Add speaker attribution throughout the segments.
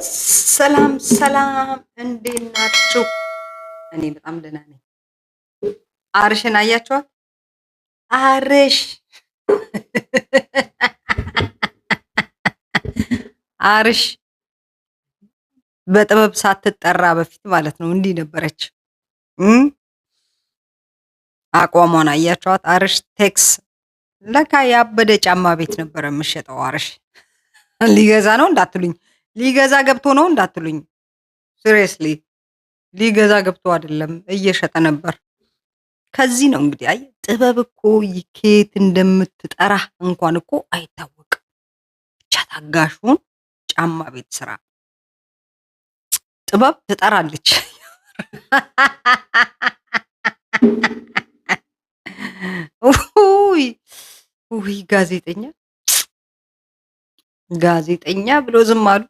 Speaker 1: ሰላም ሰላም፣ እንዴት ናችሁ? እኔ በጣም ደህና ነኝ። አርሽን አያችኋት? አርሽ አርሽ በጥበብ ሳትጠራ በፊት ማለት ነው እንዲህ ነበረች። አቋሟን አያችኋት? አርሽ ቴክስ ለካ ያበደ ጫማ ቤት ነበረ የምሸጠው። አርሽ ሊገዛ ነው እንዳትሉኝ፣ ሊገዛ ገብቶ ነው እንዳትሉኝ። ሲሪየስሊ ሊገዛ ገብቶ አይደለም እየሸጠ ነበር። ከዚህ ነው እንግዲህ አይ ጥበብ እኮ ከየት እንደምትጠራ እንኳን እኮ አይታወቅም። ብቻ ታጋሹን ጫማ ቤት ስራ ጥበብ ትጠራለች። ውይ ጋዜጠኛ ብሎ ዝም አሉ።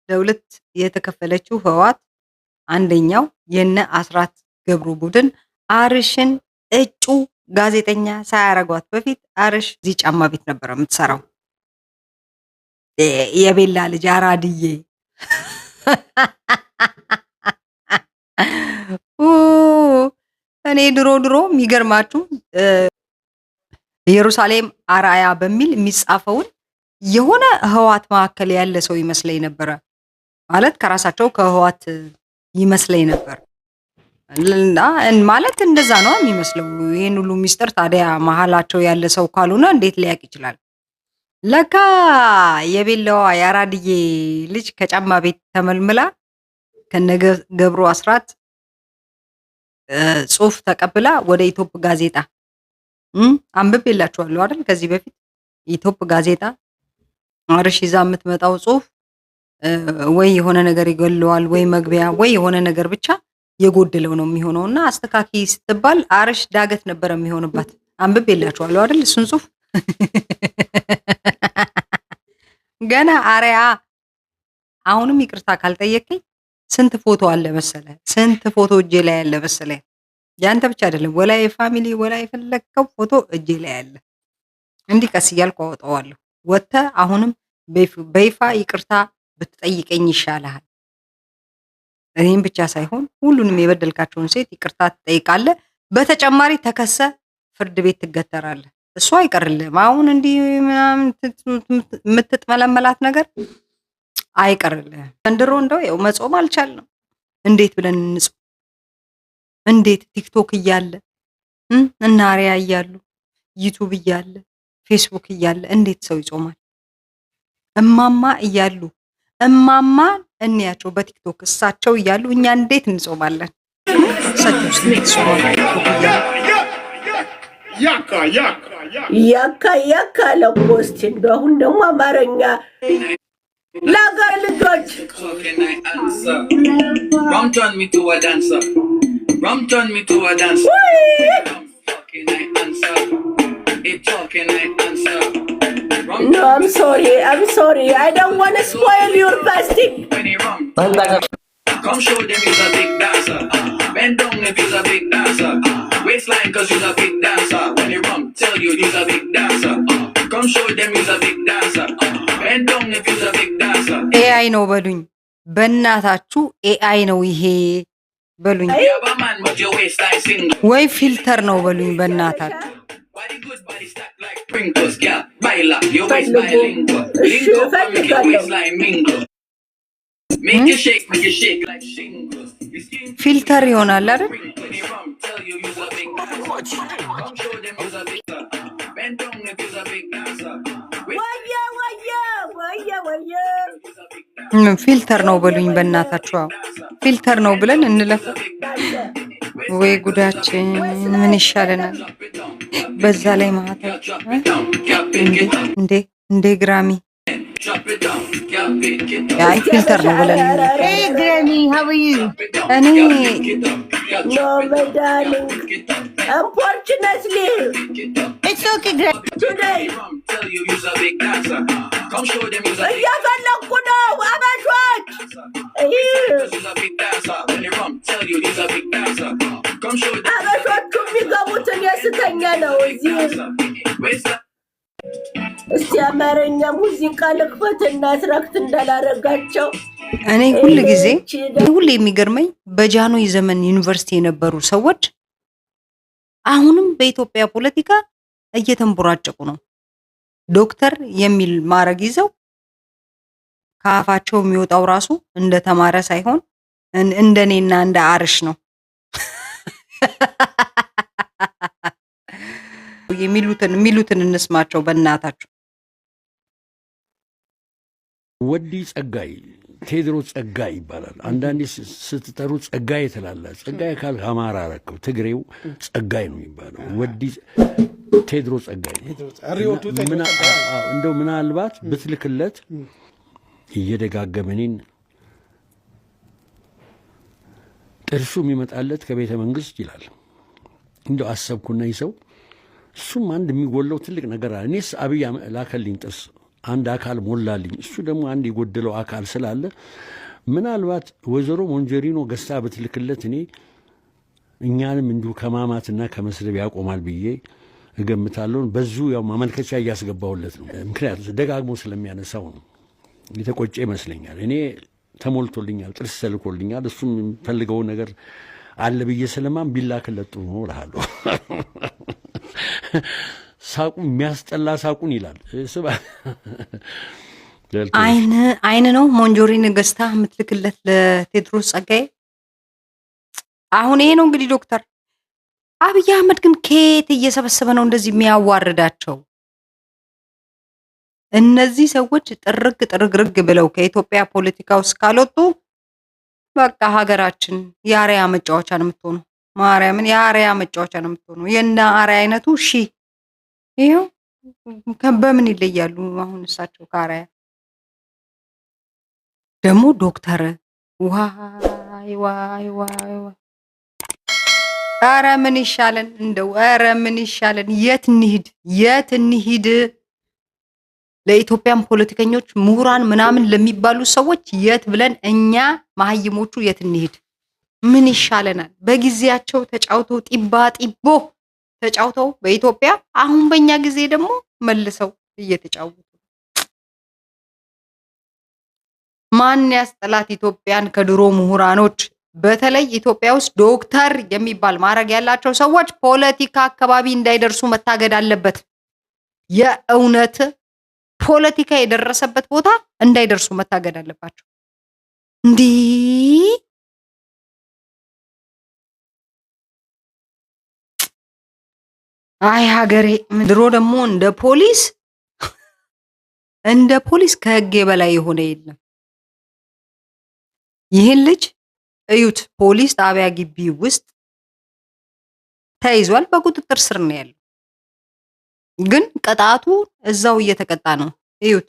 Speaker 1: ለሁለት የተከፈለችው ህወሓት አንደኛው የነ አስራት ገብሩ ቡድን አርሽን እጩ ጋዜጠኛ ሳያረጓት በፊት አርሽ እዚህ ጫማ ቤት ነበር የምትሰራው። የቤላ ልጅ አራድዬ እኔ ድሮ የሚገርማችሁ ኢየሩሳሌም አራያ በሚል የሚጻፈውን የሆነ ህወሓት መካከል ያለ ሰው ይመስለኝ ነበረ። ማለት ከራሳቸው ከህወሓት ይመስለኝ ነበር። ማለት እንደዛ ነው የሚመስለው። ይሄን ሁሉ ሚስጥር ታዲያ መሀላቸው ያለ ሰው ካልሆነ እንዴት ሊያውቅ ይችላል? ለካ የቤላዋ የአራድዬ ልጅ ከጫማ ቤት ተመልምላ ከነገ ገብሩ አስራት ጽሁፍ ተቀብላ ወደ ኢትዮፕ ጋዜጣ አንብቤላችኋለሁ አይደል? ከዚህ በፊት ኢትዮፕ ጋዜጣ አርሽ ይዛ የምትመጣው ጽሁፍ ወይ የሆነ ነገር ይገለዋል ወይ መግቢያ ወይ የሆነ ነገር ብቻ የጎደለው ነው የሚሆነውና አስተካኪ ስትባል አርሽ ዳገት ነበር የሚሆንባት። አንብቤላችኋለሁ አይደል? እሱን ጽሁፍ ገና አሪያ አሁንም ይቅርታ ካልጠየቀኝ ስንት ፎቶ አለ መሰለ፣ ስንት ፎቶ እጄ ላይ ያለ መሰለ። ያንተ ብቻ አይደለም ወላ የፋሚሊ ወላ የፈለከው ፎቶ እጄ ላይ ያለ። እንዲህ ቀስ እያልኩ አወጣዋለሁ። ወጥተህ አሁንም በይፋ ይቅርታ ብትጠይቀኝ ይሻልሃል። እኔም ብቻ ሳይሆን ሁሉንም የበደልካቸውን ሴት ይቅርታ ትጠይቃለህ። በተጨማሪ ተከሰ ፍርድ ቤት ትገተራለህ። እሱ አይቀርልህም። አሁን እንዲህ የምትጥመለመላት ነገር አይቀርልህም። ዘንድሮ እንደው ያው መጾም አልቻልንም። እንዴት ብለን እንጾም? እንዴት ቲክቶክ እያለ እና አሪያ እያሉ ዩቲዩብ እያለ ፌስቡክ እያለ እንዴት ሰው ይጾማል? እማማ እያሉ እማማ እንያቸው በቲክቶክ እሳቸው እያሉ እኛ እንዴት እንጾማለን?
Speaker 2: ያካ ለፖስት እንደሁን ደግሞ አማርኛ ለአገር ልጆች No, I'm sorry. I don't want to spoil your fasting.
Speaker 3: Come show them you's a big dancer. Bend down if you's a big dancer. Waistline cause you's a big dancer. When you run, tell you you's a big dancer. Come show them you's a big dancer. Bend down if you's a big dancer.
Speaker 1: AI ነው በሉኝ። በእናታችሁ AI ነው ይሄ በሉኝ። ወይ ፊልተር ነው በሉኝ በእናታችሁ።
Speaker 3: Body good, body stack like sprinkles, girl. Baila, your waist bilingual. Lingo, make your waistline mingle. Make you shake like shingles.
Speaker 1: ፊልተር ይሆናል አይደል?
Speaker 3: Tell you you's a big dancer. Come show them you's a big dancer. Bend down if you's a big dancer.
Speaker 1: ፊልተር ነው በሉኝ በእናታችሁ። ፊልተር ነው ብለን እንለፍ። ወይ ጉዳችን ምን ይሻለናል? በዛ ላይ ማታ እንዴ ግራሚ አይ ፊልተር ነው ብለን
Speaker 4: ግራሚ how are you?
Speaker 1: እኔ
Speaker 2: No, darling. Unfortunately,
Speaker 4: It's okay ግራሚ
Speaker 2: today
Speaker 3: tell you you's a big dancer. Come show them you's a big
Speaker 2: እያፈለኩ ነው አበሾች።
Speaker 3: you's a big dancer. When you run, tell you you's a big dancer. Come show them
Speaker 2: አበሾቹ የሚገቡትን የስተኛ ነው እዚህ። እስቲ አማርኛ ሙዚቃ ልክፈትና ትራክት እንዳላረጋቸው
Speaker 1: እኔ ሁሌ የሚገርመኝ በጃኖይ ዘመን ዩኒቨርሲቲ የነበሩ ሰዎች አሁንም በኢትዮጵያ ፖለቲካ እየተንቦራጨቁ ነው። ዶክተር የሚል ማዕረግ ይዘው ከአፋቸው የሚወጣው ራሱ እንደ ተማረ ሳይሆን እንደኔና እንደ አርሽ ነው የሚሉትን እንስማቸው በእናታቸው።
Speaker 5: ወዲ ጸጋይ ቴድሮስ ጸጋይ ይባላል። አንዳንዴ ስትጠሩ ጸጋይ ትላላ። ጸጋይ ካል አማራ አረከው ትግሬው ጸጋይ ነው የሚባለው። ወዲ ቴድሮስ ጸጋይ እንደው ምናልባት ብትልክለት እየደጋገመኔን ጥርሱ የሚመጣለት ከቤተ መንግስት ይላል። እንደው አሰብኩና ይሰው እሱም አንድ የሚጎለው ትልቅ ነገር አለ። እኔስ አብይ ላከልኝ ጥርስ አንድ አካል ሞላልኝ። እሱ ደግሞ አንድ የጎደለው አካል ስላለ ምናልባት ወይዘሮ ሞንጀሪኖ ገዝታ ብትልክለት እኔ እኛንም እንዲሁ ከማማትና ከመስደብ ያቆማል ብዬ እገምታለሁ። በዙ ያው ማመልከቻ እያስገባውለት ነው። ምክንያቱም ደጋግሞ ስለሚያነሳው ነው። የተቆጨ ይመስለኛል። እኔ ተሞልቶልኛል፣ ጥርስ ተልኮልኛል። እሱም የሚፈልገው ነገር አለ ብዬ ስለማን ቢላክለት ጥሩ ነው እልሃለሁ። ሳቁ የሚያስጠላ ሳቁን ይላል።
Speaker 1: አይን ነው ሞንጆሪን ገዝታ የምትልክለት ለቴድሮስ ጸጋዬ። አሁን ይሄ ነው እንግዲህ ዶክተር አብይ አህመድ ግን ከየት እየሰበሰበ ነው እንደዚህ የሚያዋርዳቸው? እነዚህ ሰዎች ጥርግ ብለው ከኢትዮጵያ ፖለቲካ ውስጥ ካልወጡ በቃ ሀገራችን የአርያ መጫወቻ ነው የምትሆነው። ማርያምን የአርያ መጫወቻ ነው የምትሆነው። የእነ አርያ አይነቱ ይሄው በምን ይለያሉ? አሁን እሳቸው ከአርያ ደግሞ ዶክተር ዋይ ኧረ ምን ይሻለን እንደው ኧረ ምን ይሻለን? የት እንሂድ? ለኢትዮጵያን ፖለቲከኞች ምሁራን ምናምን ለሚባሉ ሰዎች የት ብለን እኛ መሀይሞቹ የት እንሂድ? ምን ይሻለናል? በጊዜያቸው ተጫውተው ጢቦ ተጫውተው በኢትዮጵያ አሁን በእኛ ጊዜ ደግሞ መልሰው እየተጫወቱ ማን ያስጠላት ኢትዮጵያን ከድሮ ምሁራኖች? በተለይ ኢትዮጵያ ውስጥ ዶክተር የሚባል ማዕረግ ያላቸው ሰዎች ፖለቲካ አካባቢ እንዳይደርሱ መታገድ አለበት። የእውነት ፖለቲካ የደረሰበት ቦታ እንዳይደርሱ መታገድ አለባቸው። እንዲህ አይ ሀገሬ ድሮ ደግሞ እንደ ፖሊስ ከህግ በላይ የሆነ የለም። ይህን ልጅ እዩት፣ ፖሊስ ጣቢያ ግቢ ውስጥ ተይዟል፣ በቁጥጥር ስር ነው ያለው። ግን ቅጣቱ እዛው እየተቀጣ ነው። እዩት።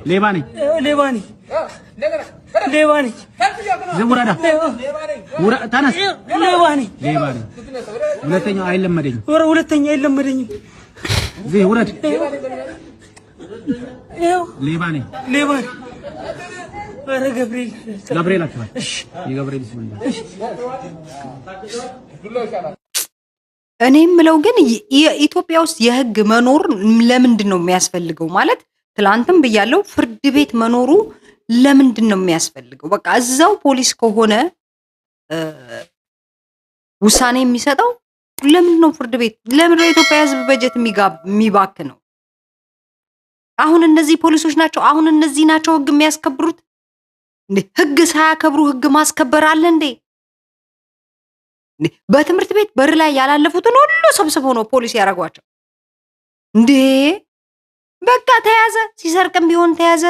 Speaker 6: ሌባ ነኝ። ዝውረዳ ተነስ። ሌባ ነኝ። ሁለተኛው አይለመደኝም። ውረድ። ሌባ ነኝ። ኧረ ገብርኤል አትበል። የገብርኤል ስም
Speaker 1: እኔ የምለው ግን የኢትዮጵያ ውስጥ የህግ መኖር ለምንድን ነው የሚያስፈልገው? ማለት ትላንትም ብያለው፣ ፍርድ ቤት መኖሩ ለምንድን ነው የሚያስፈልገው? በቃ እዛው ፖሊስ ከሆነ ውሳኔ የሚሰጠው ለምንድን ነው ፍርድ ቤት? ለምንድን ነው የኢትዮጵያ ህዝብ በጀት የሚባክ ነው? አሁን እነዚህ ፖሊሶች ናቸው፣ አሁን እነዚህ ናቸው ህግ የሚያስከብሩት? ህግ ሳያከብሩ ህግ ማስከበር አለ እንዴ? በትምህርት ቤት በር ላይ ያላለፉትን ሁሉ ሰብስበው ነው ፖሊስ ያደረጓቸው እንዴ? በቃ ተያዘ፣ ሲሰርቅም ቢሆን ተያዘ፣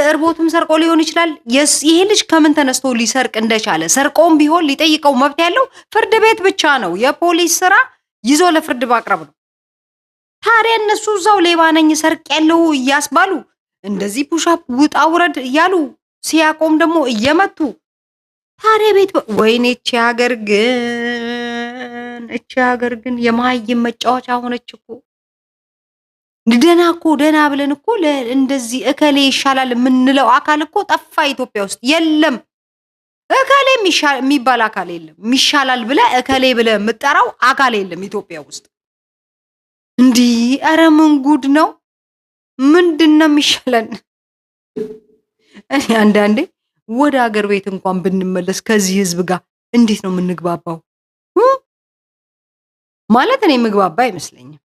Speaker 1: እርቦቱም ሰርቆ ሊሆን ይችላል። ይሄ ልጅ ከምን ተነስቶ ሊሰርቅ እንደቻለ ሰርቆም ቢሆን ሊጠይቀው መብት ያለው ፍርድ ቤት ብቻ ነው። የፖሊስ ስራ ይዞ ለፍርድ ማቅረብ ነው። ታዲያ እነሱ እዛው ሌባ ነኝ ሰርቅ ያለው እያስባሉ እንደዚህ ፑሻፕ ውጣ ውረድ እያሉ ሲያቆም ደግሞ እየመቱ ታዲያ ቤት ወይኔ እቺ ሀገር ግን የመሀይም መጫወቻ ሆነች እኮ። ደና ብለን እኮ እንደዚህ እከሌ ይሻላል የምንለው አካል እኮ ጠፋ ኢትዮጵያ ውስጥ የለም። እከሌ የሚባል አካል የለም። ይሻላል ብለህ እከሌ ብለህ የምጠራው አካል የለም ኢትዮጵያ ውስጥ። እንዲህ ኧረ ምን ጉድ ነው? ምንድነው የሚሻለን? እኔ አንዳንዴ ወደ ሀገር ቤት እንኳን ብንመለስ ከዚህ ህዝብ ጋር እንዴት ነው የምንግባባው? ማለት እኔ ምግባባ አይመስለኝም።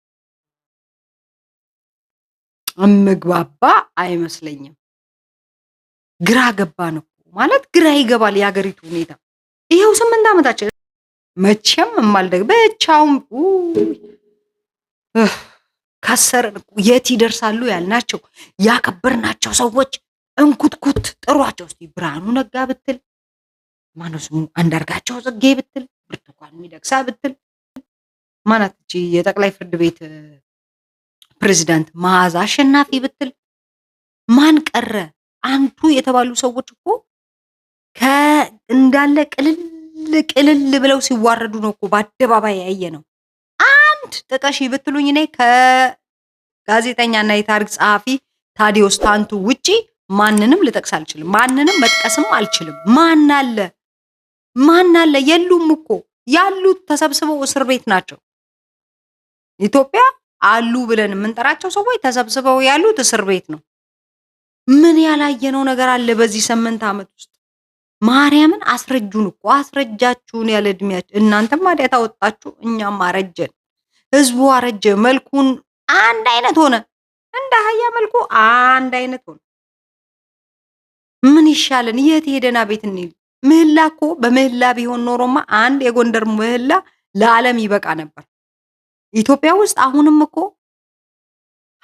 Speaker 1: ምግባባ አይመስለኝም። ግራ ገባን እኮ ማለት ግራ ይገባል የሀገሪቱ ሁኔታ። ይሄው 8 ዓመታችን መቼም የማልደግ ብቻውን ከሰርን እኮ የት ይደርሳሉ ያልናቸው ያከበርናቸው ሰዎች እንኩትኩት ጥሯቸው። እስቲ ብርሃኑ ነጋ ብትል፣ ማነው ስሙ አንዳርጋቸው ጽጌ ብትል፣ ብርቱካን ሚደቅሳ ብትል፣ ማናት እቺ የጠቅላይ ፍርድ ቤት ፕሬዚዳንት መዓዛ አሸናፊ ብትል፣ ማን ቀረ? አንቱ የተባሉ ሰዎች እኮ እንዳለ ቅልል ብለው ሲዋረዱ ነው እኮ በአደባባይ ያየ ነው። አንድ ጥቀሽ ብትሉኝ እኔ ከጋዜጠኛና የታሪክ ጸሐፊ ታዲዮስ ታንቱ ውጪ ማንንም ልጠቅስ አልችልም። ማንንም መጥቀስም አልችልም። ማን አለ? የሉም እኮ ያሉት ተሰብስበው እስር ቤት ናቸው። ኢትዮጵያ አሉ ብለን የምንጠራቸው ሰዎች ተሰብስበው ያሉት እስር ቤት ነው። ምን ያላየነው ነገር አለ በዚህ 8 ዓመት ውስጥ? ማርያምን አስረጁን እኮ አስረጃችሁን ያለ እድሜያችሁ። እናንተም ማዲያ ታወጣችሁ፣ እኛም አረጀን። ህዝቡ አረጀ፣ መልኩን አንድ አይነት ሆነ፣ እንደ አህያ መልኩ አንድ አይነት ሆነ። ምን ይሻለን? የት ሄደና ቤት እንሂድ? ምህላ እኮ በምህላ ቢሆን ኖሮማ አንድ የጎንደር ምህላ ለዓለም ይበቃ ነበር። ኢትዮጵያ ውስጥ አሁንም እኮ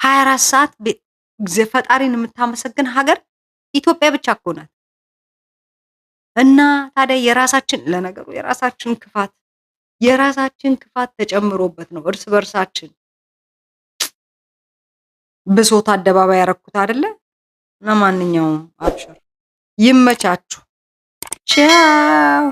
Speaker 1: 24 ሰዓት ፈጣሪን የምታመሰግን ሀገር ኢትዮጵያ ብቻ እኮ ናት። እና ታዲያ ለነገሩ የራሳችን ክፋት ተጨምሮበት ነው እርስ በርሳችን ብሶት አደባባይ ያረኩት አይደለ? ለማንኛውም አብሽር፣ ይመቻችሁ። ቻው